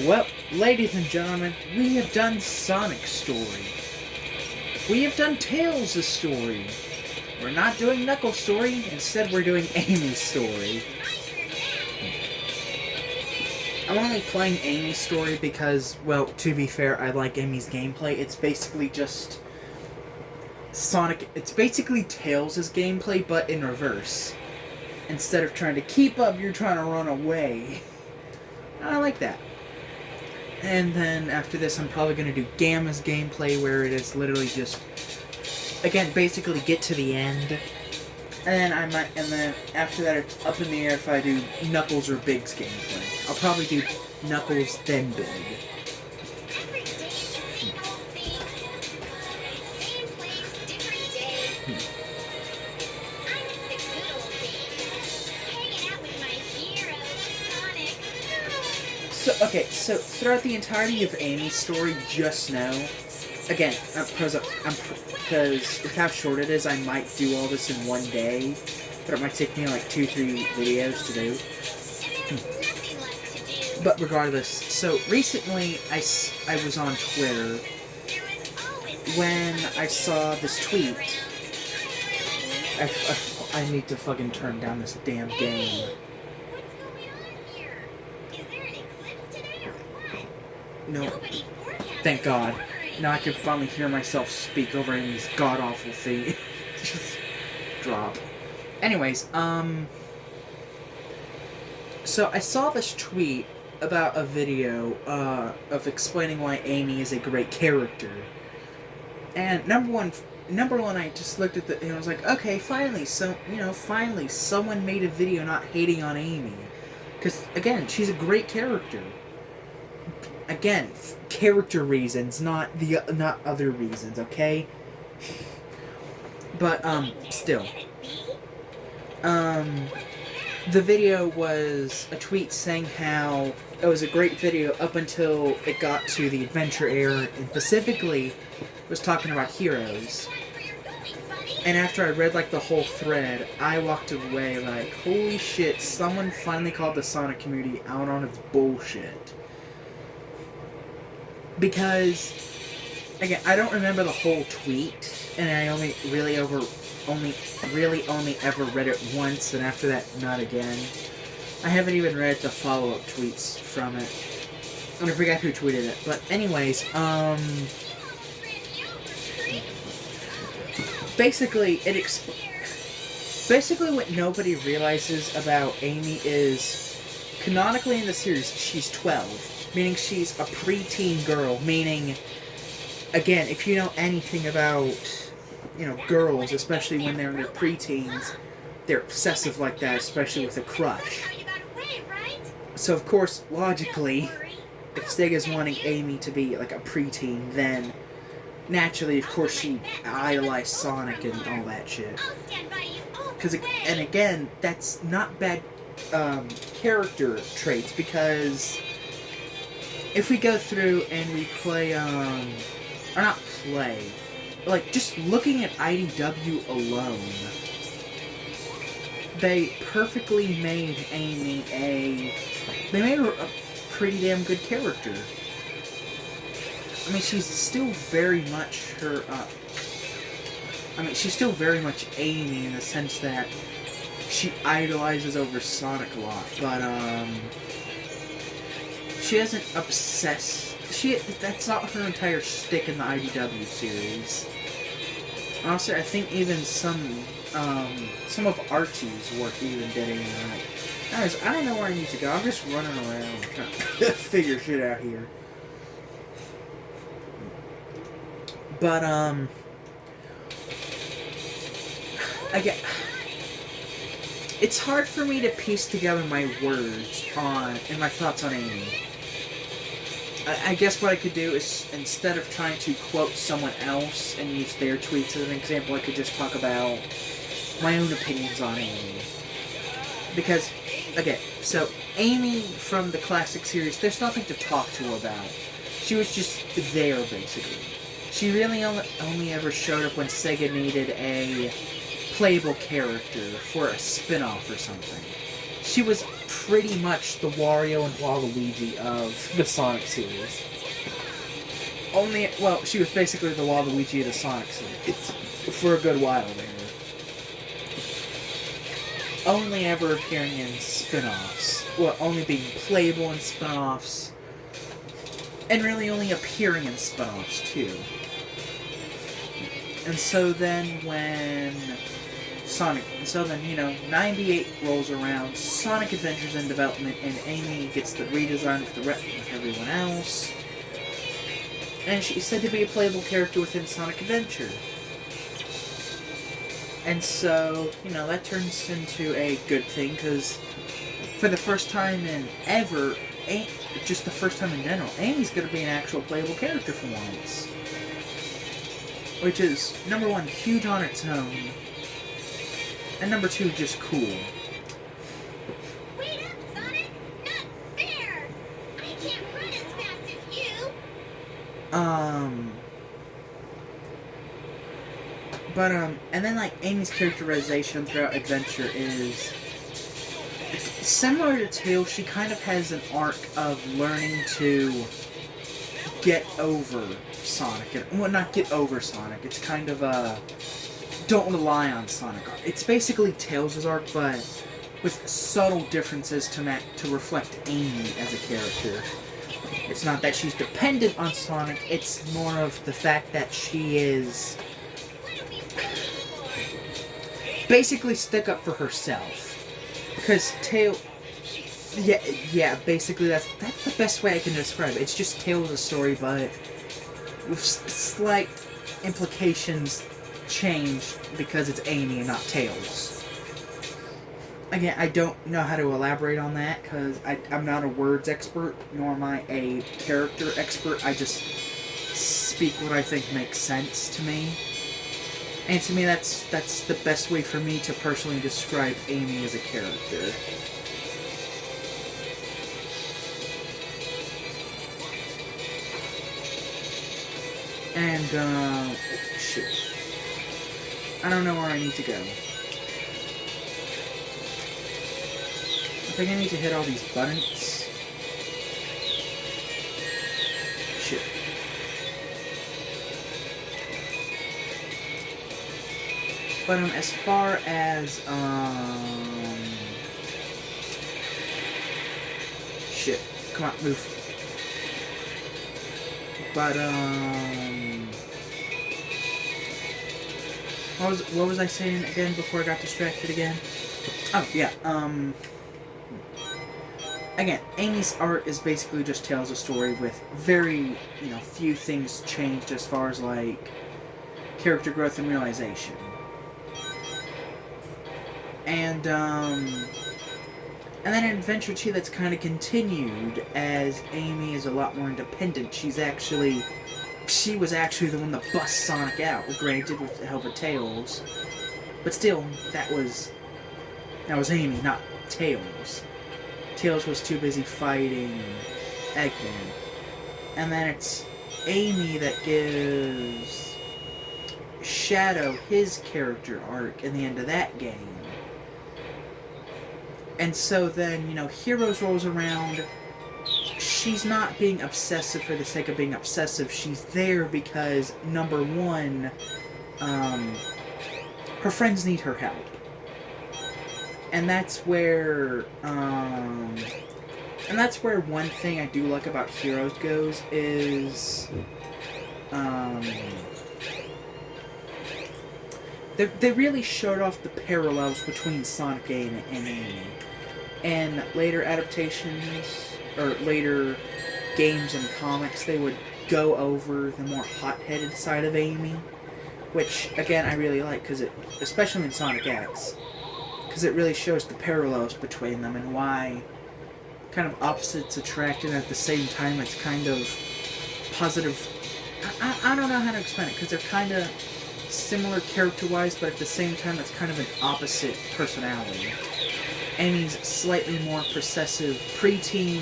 Well, ladies and gentlemen, we have done Sonic's story. We have done Tails' story. We're not doing Knuckles' story, instead we're doing Amy's story. I'm only playing Amy's story because, well, to be fair, I like Amy's gameplay. It's basically just Sonic, it's basically Tails' gameplay, but in reverse. Instead of trying to keep up, you're trying to run away. I like that. And then after this, I'm probably going to do Gamma's gameplay, where it is literally just, again, basically get to the end. And then after that, it's up in the air if I do Knuckles or Big's gameplay. I'll probably do Knuckles, then Big. So throughout the entirety of Amy's story just now, again, because with how short it is, I might do all this in one day, but it might take me like 2-3 videos to do. But regardless, so recently I was on Twitter when I saw this tweet. I need to fucking turn down this damn game. No. Thank God. Now I can finally hear myself speak over Amy's god-awful thing. Just drop. Anyways, so I saw this tweet about a video, of explaining why Amy is a great character. And number one, I just looked at and I was like, okay, finally, finally someone made a video not hating on Amy. Because, again, she's a great character. Again, character reasons, not other reasons, okay? But, still. The video was a tweet saying how it was a great video up until it got to the adventure era, and specifically was talking about heroes. And after I read, like, the whole thread, I walked away like, holy shit, someone finally called the Sonic community out on its bullshit. Because, again, I don't remember the whole tweet, and I only ever read it once, and after that, not again. I haven't even read the follow-up tweets from it. And I forgot who tweeted it. But anyways, basically, basically what nobody realizes about Amy is, canonically in the series, she's 12. Meaning she's a preteen girl, meaning, again, if you know anything about, girls, especially when they're in their preteens, they're obsessive like that, especially with a crush. So, of course, logically, if Sega's wanting Amy to be, like, a preteen, then, naturally, of course, she idolized Sonic and all that shit. And again, that's not bad, character traits, because if we go through and we play, or not play, like, just looking at IDW alone, they perfectly made Amy they made her a pretty damn good character. I mean, she's still very much she's still very much Amy in the sense that she idolizes over Sonic a lot, but, she doesn't obsess. That's not her entire shtick in the IDW series. Honestly, I think even some of Archie's work even did Amy right. Anyways, I don't know where I need to go. I'm just running around trying to figure shit out here. But, it's hard for me to piece together my words and my thoughts on Amy. I guess what I could do is, instead of trying to quote someone else and use their tweets as an example, I could just talk about my own opinions on Amy. Because, again, so Amy from the classic series, there's nothing to talk to her about. She was just there, basically. She really only ever showed up when Sega needed a playable character for a spin-off or something. She was pretty much the Wario and Waluigi of the Sonic series. Only, well, she was basically the Waluigi of the Sonic series for a good while there. Only ever appearing in spin-offs. Well, only being playable in spin-offs. And really only appearing in spin-offs, too. And so then when you know, 98 rolls around, Sonic Adventure's in development, and Amy gets the redesign with everyone else. And she's said to be a playable character within Sonic Adventure. And so, you know, that turns into a good thing, because for the first time in ever, just the first time in general, Amy's going to be an actual playable character for once. Which is, number one, huge on its own, and number two, just cool. Wait up, Sonic! Not fair! I can't run as fast as you! And then, like, Amy's characterization throughout Adventure is similar to Tails. She kind of has an arc of learning to get over Sonic. Well, not get over Sonic. It's kind of don't rely on Sonic. It's basically Tails' arc, but with subtle differences to reflect Amy as a character. It's not that she's dependent on Sonic, it's more of the fact that she is basically stick up for herself. Because Tails... Yeah, basically that's the best way I can describe it. It's just Tails' story, but with slight implications changed because it's Amy and not Tails. Again, I don't know how to elaborate on that, because I'm not a words expert, nor am I a character expert. I just speak what I think makes sense to me. And to me, that's the best way for me to personally describe Amy as a character. And, shit. I don't know where I need to go. I think I need to hit all these buttons. Shit. But, as far as, shit. Come on, move. But, what was I saying again before I got distracted again? Oh, yeah, again, Amy's art is basically just tells a story with very, few things changed as far as, like, character growth and realization. And then in Adventure 2, that's kind of continued as Amy is a lot more independent. She was actually the one that bust Sonic out, granted with the help of Tails. But still, that was Amy, not Tails. Tails was too busy fighting Eggman. And then it's Amy that gives Shadow his character arc in the end of that game. And so then, Heroes rolls around. She's not being obsessive for the sake of being obsessive. She's there because, number one, her friends need her help. And that's where, one thing I do like about Heroes goes is, they really showed off the parallels between Sonic and Amy. And later adaptations, or later games and comics, they would go over the more hot-headed side of Amy, which, again, I really like, because especially in Sonic X, because it really shows the parallels between them and why kind of opposites attract, and at the same time it's kind of positive. I don't know how to explain it, because they're kind of similar character-wise, but at the same time it's kind of an opposite personality. Amy's slightly more possessive preteen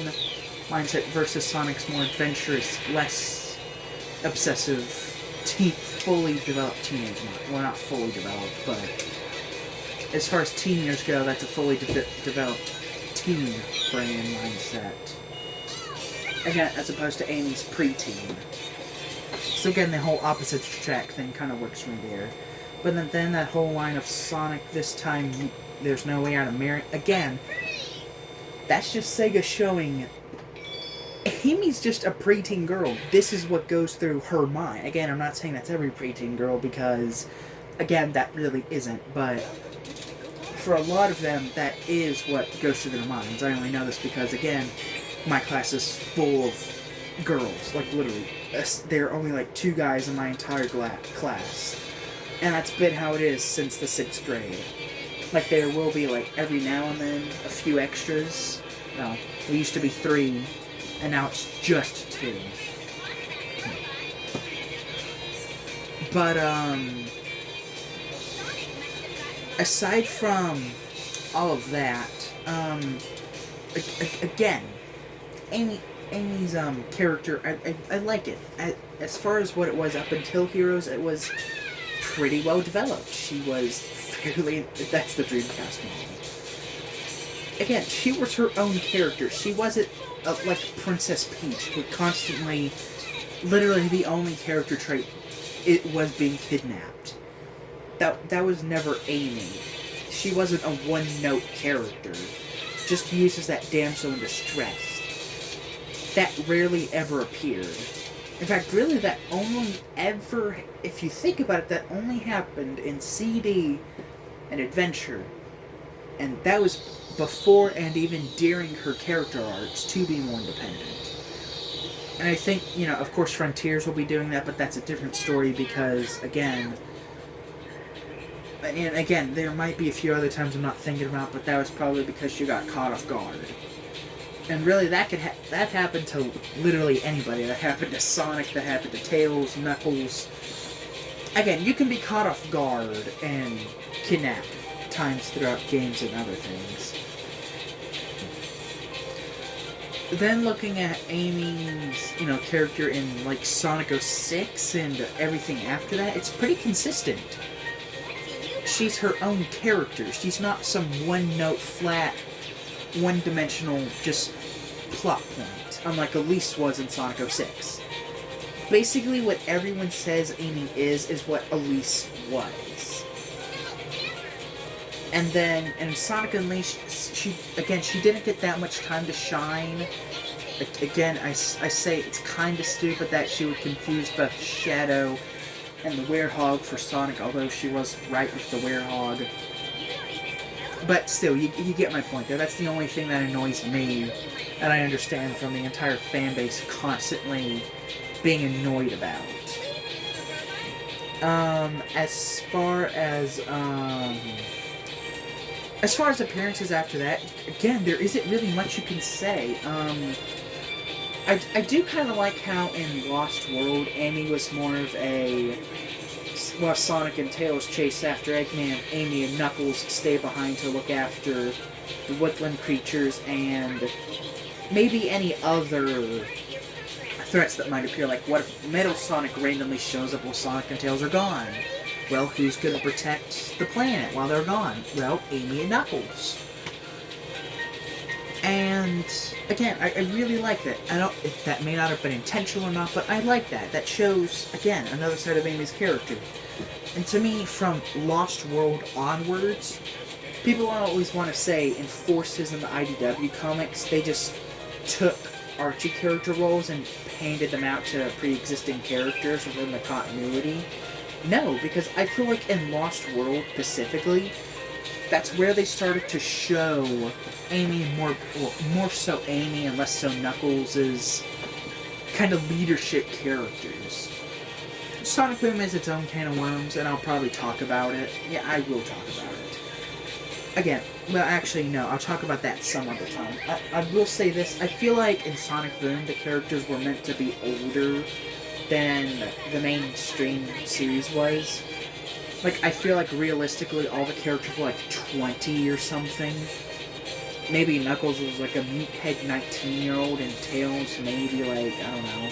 mindset versus Sonic's more adventurous, less obsessive, fully developed teenage mind. Well, not fully developed, but as far as teen years go, that's a fully developed teen brain mindset. Again, as opposed to Amy's preteen. So again, the whole opposite track thing kind of works from there. But then that whole line of Sonic, this time there's no way out of Mary. Again, that's just Sega showing Amy's just a preteen girl. This is what goes through her mind. Again, I'm not saying that's every preteen girl because, again, that really isn't. But for a lot of them, that is what goes through their minds. I only know this because, again, my class is full of girls. Like, literally. There are only, like, 2 guys in my entire class. And that's been how it is since the 6th grade. Like, there will be, like, every now and then, a few extras. No, we used to be 3, and now it's just 2. But, aside from all of that, again, Amy's character, I like it. As far as what it was up until Heroes, it was pretty well developed. She was fairly... That's the Dreamcast model. Again, she was her own character. She wasn't like Princess Peach, who constantly... Literally the only character trait, it was being kidnapped. That was never Amy. She wasn't a one-note character. Just uses that damsel in distress. That rarely ever appeared. In fact, really, that only ever, if you think about it, that only happened in CD and Adventure. And that was before and even during her character arcs to be more independent. And I think, of course, Frontiers will be doing that, but that's a different story because, again, there might be a few other times I'm not thinking about, but that was probably because she got caught off guard. And really, that happened to literally anybody. That happened to Sonic, that happened to Tails, Knuckles. Again, you can be caught off guard and kidnapped times throughout games and other things. Then looking at Amy's, character in, like, Sonic 06 and everything after that, it's pretty consistent. She's her own character. She's not some one-note, flat, one-dimensional, just plot point, unlike Elise was in Sonic 06. Basically, what everyone says Amy is what Elise was. And then in Sonic Unleashed, she didn't get that much time to shine. Again, I say it's kind of stupid that she would confuse both Shadow and the Werehog for Sonic, although she was right with the Werehog. But still, you get my point there. That's the only thing that annoys me, and I understand from the entire fan base constantly being annoyed about. As far as appearances after that, again, there isn't really much you can say. I do kind of like how in Lost World, Amy was more of a... While Sonic and Tails chase after Eggman, Amy and Knuckles stay behind to look after the woodland creatures and maybe any other threats that might appear. Like, what if Metal Sonic randomly shows up while Sonic and Tails are gone? Well, who's going to protect the planet while they're gone? Well, Amy and Knuckles. And, again, I really like that. That may not have been intentional or not, but I like that. That shows, again, another side of Amy's character. And to me, from Lost World onwards, people always want to say in Forces in the IDW comics, they just took Archie character roles and handed them out to pre-existing characters within the continuity. No, because I feel like in Lost World specifically, that's where they started to show Amy more so Amy and less so Knuckles' kind of leadership characters. Sonic Boom is its own can of worms, and I'll probably talk about it. Yeah, I will talk about it. Again, well, actually, no, I'll talk about that some other time. I will say this, I feel like in Sonic Boom, the characters were meant to be older than the mainstream series was. Like, I feel like realistically, all the characters were like 20 or something. Maybe Knuckles was like a meathead 19-year-old, and Tails maybe like, I don't know,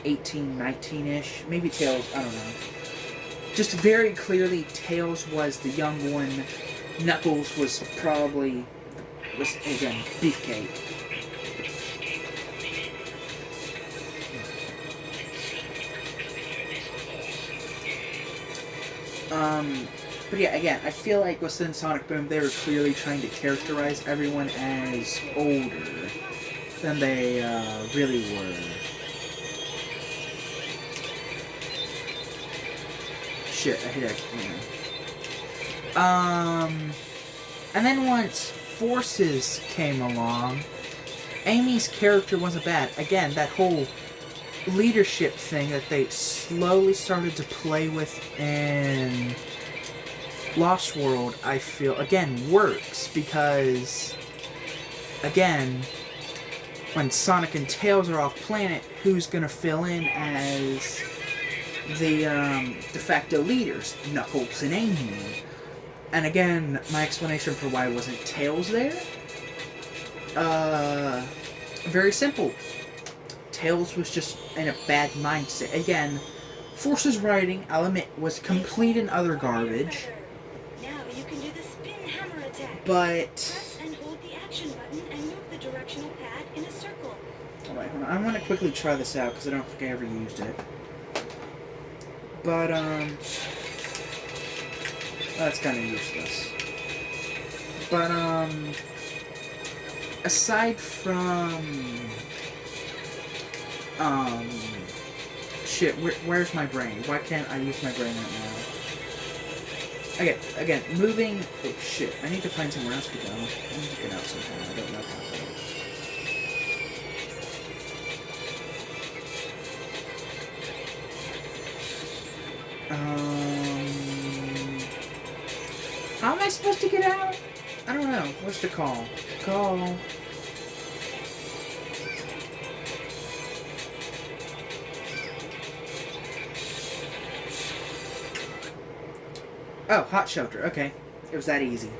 18, 19-ish. Maybe Tails, I don't know. Just very clearly, Tails was the young one. Knuckles was probably was, again, beefcake. But yeah, again, I feel like within Sonic Boom, they were clearly trying to characterize everyone as older than they really were. Shit, I hit that. And then once Forces came along, Amy's character wasn't bad. Again, that whole leadership thing that they slowly started to play with in Lost World, I feel, again, works because, again, when Sonic and Tails are off planet, who's gonna fill in as the de facto leaders? Knuckles and Amy. And again, my explanation for why wasn't Tails there? Very simple. Tails was just in a bad mindset. Again, Force's writing, I'll admit, was complete and utter garbage. Now you can do the spin hammer attack. But Press and hold the action button and move the directional pad in a circle. alright, hold on. I want to quickly try this out because I don't think I ever used it. But that's kind of useless. But aside from shit, where's my brain? Why can't I use my brain right now? Okay, again, moving. Oh shit! I need to find somewhere else to go. I need to get out somehow. I don't know how. How am I supposed to get out? I don't know. What's the call? Call. Oh, Hot Shelter. Okay. It was that easy.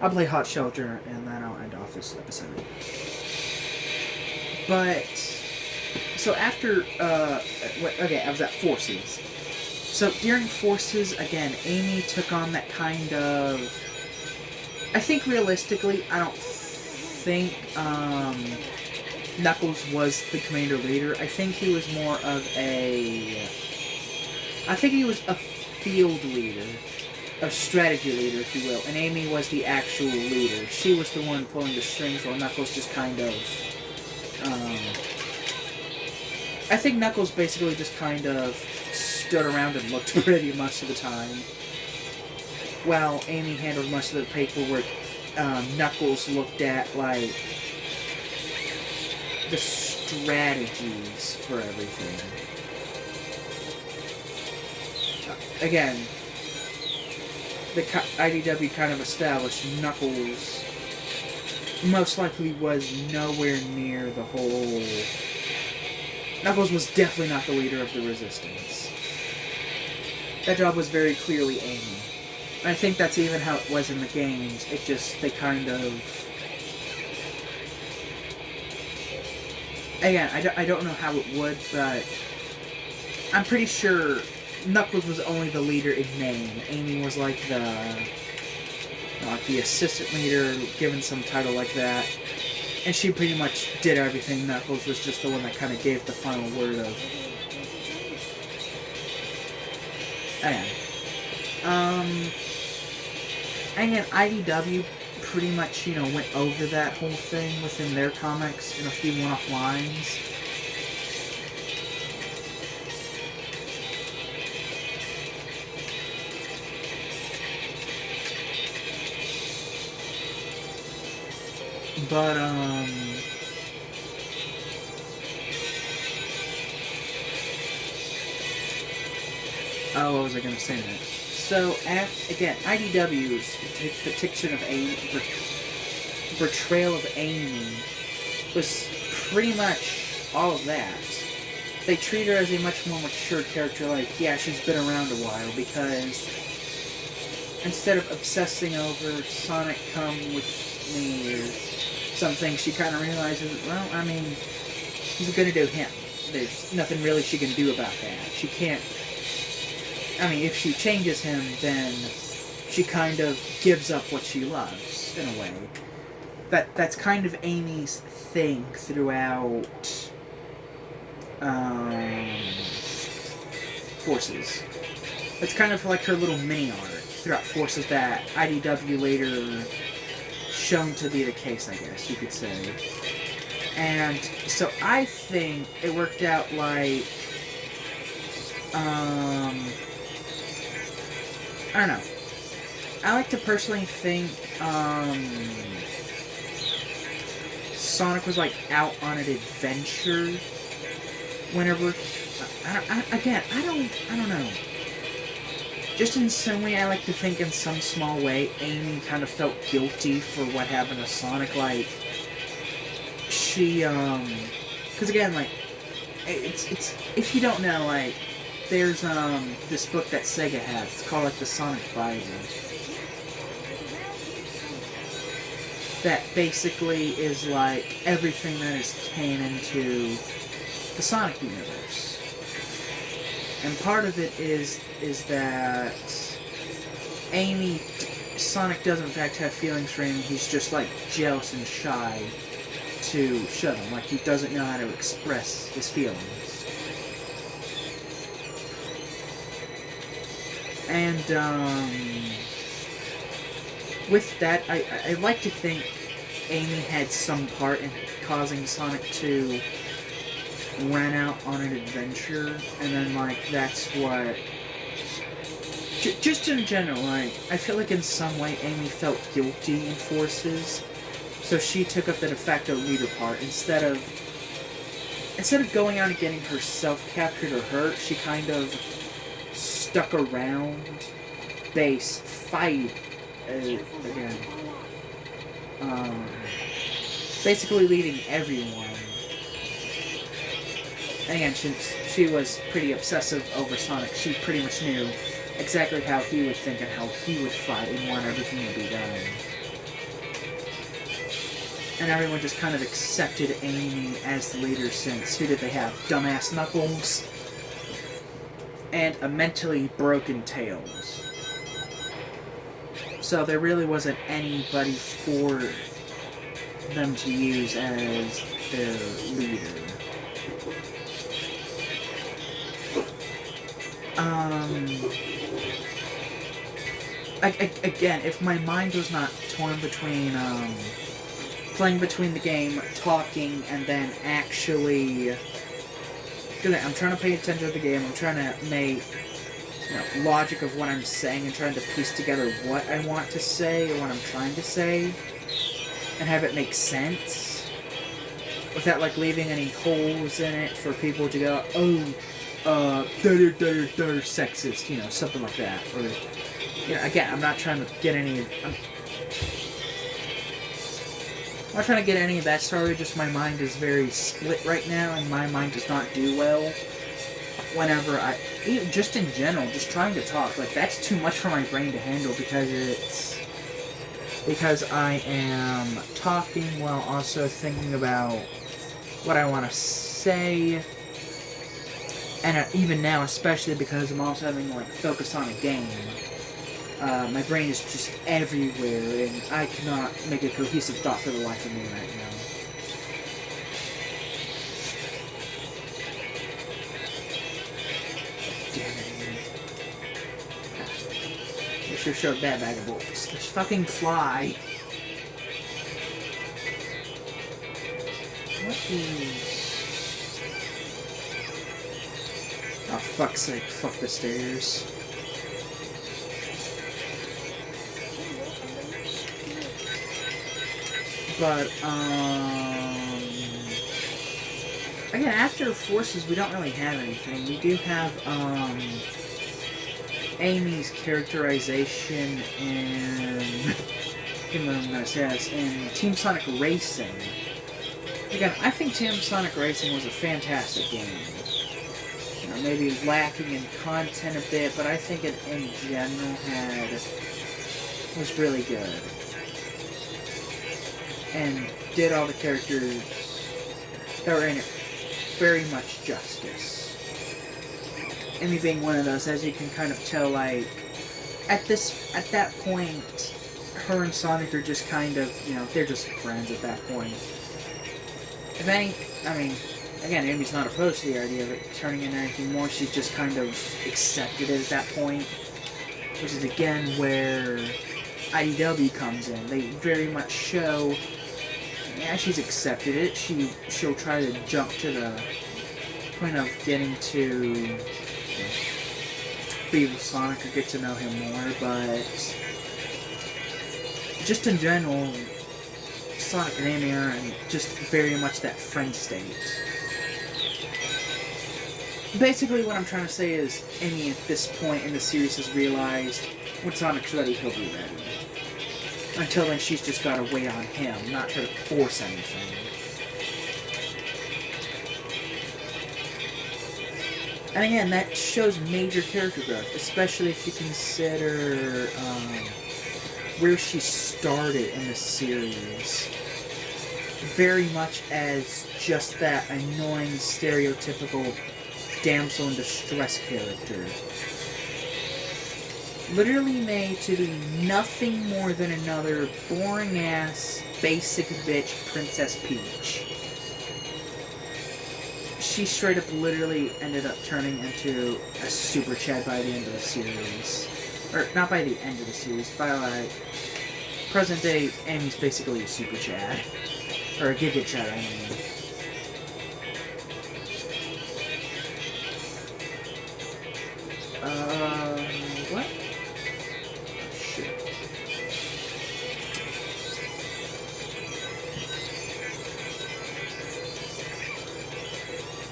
I'll play Hot Shelter, and then I'll end off this episode. But so after, okay, I was at Forces. So during Forces, again, Amy took on that kind of, I think realistically, I don't think, Knuckles was the commander leader. I think he was more of a, I think he was a field leader, a strategy leader, if you will, and Amy was the actual leader. She was the one pulling the strings while Knuckles just kind of, I think Knuckles basically just kind of stood around and looked pretty much of the time. While Amy handled much of the paperwork, Knuckles looked at, like, the strategies for everything. Again, the IDW kind of established Knuckles most likely was nowhere near the whole... Knuckles was definitely not the leader of the Resistance. That job was very clearly Amy. And I think that's even how it was in the games. It just, they kind of... Again, I don't know how it would, but I'm pretty sure Knuckles was only the leader in name. Amy was like the assistant leader, given some title like that. And she pretty much did everything. Knuckles was just the one that kind of gave the final word of... Again, IDW pretty much, you know, went over that whole thing within their comics in a few one-off lines. But, oh, what was I going to say next? So, again, IDW's depiction of Amy, portrayal of Amy, was pretty much all of that. They treat her as a much more mature character, like, yeah, she's been around a while, because instead of obsessing over Sonic come with me or something, she kind of realizes, well, I mean, he's going to do him. There's nothing really she can do about that. She can't... I mean, if she changes him, then she kind of gives up what she loves, in a way. that's kind of Amy's thing throughout Forces. It's kind of like her little mini arc throughout Forces that IDW later shown to be the case, I guess you could say. And so I think it worked out like, I don't know. I like to personally think Sonic was like out on an adventure whenever. I don't know. Just in some way, I like to think in some small way, Amy kind of felt guilty for what happened to Sonic. Like, she, because again, like, it's if you don't know, like, there's this book that Sega has. It's called like the Sonic Bible. That basically is like everything that is canon to the Sonic universe. And part of it is that Sonic does in fact have feelings for Amy. He's just like jealous and shy to show them. Like he doesn't know how to express his feelings. And with that, I like to think Amy had some part in causing Sonic to run out on an adventure, and then, like, that's what... just in general, like, I feel like in some way Amy felt guilty in Forces, so she took up the de facto leader part. Instead of going out and getting herself captured or hurt, she kind of stuck around base, fight again. Basically leading everyone. And again, since she was pretty obsessive over Sonic, she pretty much knew exactly how he would think and how he would fight and want everything to be done. And everyone just kind of accepted Amy as the leader since who did they have? Dumbass Knuckles and a mentally broken Tails. So there really wasn't anybody for them to use as their leader. Again, if my mind was not torn between playing between the game, talking, and then actually... I'm trying to pay attention to the game, I'm trying to make logic of what I'm saying and trying to piece together what I want to say or what I'm trying to say and have it make sense without like leaving any holes in it for people to go, they're sexist, something like that. Or, again, I'm not trying to get any of that story, just my mind is very split right now, and my mind does not do well whenever just in general, just trying to talk, like, that's too much for my brain to handle because I am talking while also thinking about what I want to say, and even now, especially because I'm also having to, like, focus on a game. My brain is just everywhere, and I cannot make a cohesive thought for the life of me right now. Damn it, man. They sure showed that bag of bolts. This fucking fly. What is... Oh, fuck's sake. Fuck the stairs. But, again, after Forces, we don't really have anything. We do have, Amy's characterization in Team Sonic Racing. Again, I think Team Sonic Racing was a fantastic game. Maybe lacking in content a bit, but I think it, in general, was really good. And did all the characters that were in it very much justice. Amy being one of those, as you can kind of tell, like, at that point, her and Sonic are just kind of, they're just friends at that point. If any, I mean, again, Amy's not opposed to the idea of it turning into anything more. She's just kind of accepted it at that point, which is again where IDW comes in. They very much show, yeah, she's accepted it. She'll try to jump to the point of getting to be with Sonic or get to know him more, but just in general, Sonic and Amy are in just very much that friend state. Basically, what I'm trying to say is, Amy at this point in the series has realized when Sonic's ready, he'll be ready. Until then, she's just got to wait on him, not her to force anything. And again, that shows major character growth, especially if you consider where she started in the series. Very much as just that annoying, stereotypical damsel in distress character. Literally made to be nothing more than another boring-ass, basic bitch Princess Peach. She straight up literally ended up turning into a Super Chad by the end of the series. Or, not by the end of the series, by present day, Amy's basically a Super Chad. Or a Giga Chad, I mean. What? Shit.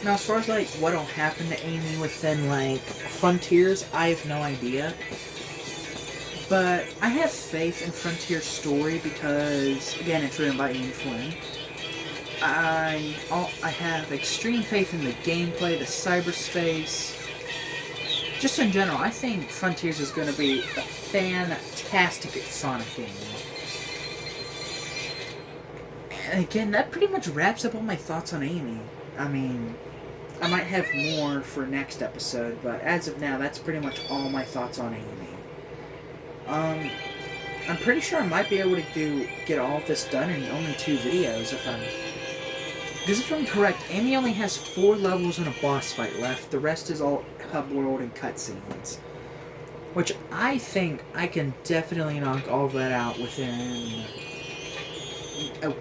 Now, as far as, what'll happen to Amy within, Frontiers, I have no idea. But I have faith in Frontier's story because, again, it's written by Ian Flynn. I have extreme faith in the gameplay, the cyberspace. Just in general, I think Frontiers is going to be a fantastic Sonic game. And again, that pretty much wraps up all my thoughts on Amy. I mean, I might have more for next episode, but as of now, that's pretty much all my thoughts on Amy. I'm pretty sure I might be able to get all of this done in only 2 videos because if I'm correct, Amy only has 4 levels and a boss fight left. The rest is all hub world and cutscenes, which I think I can definitely knock all of that out within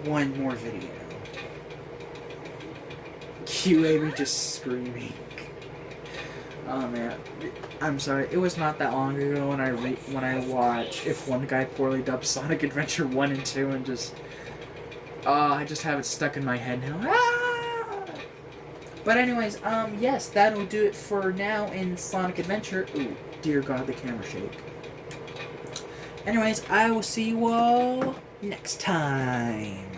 one more video. Cue Amy just screaming. Oh man, I'm sorry. It was not that long ago when I watched If One Guy Poorly Dubbed Sonic Adventure 1 and 2 and just... I just have it stuck in my head now. Ah! But anyways, yes, that'll do it for now in Sonic Adventure. Ooh, dear God, the camera shake. Anyways, I will see you all next time.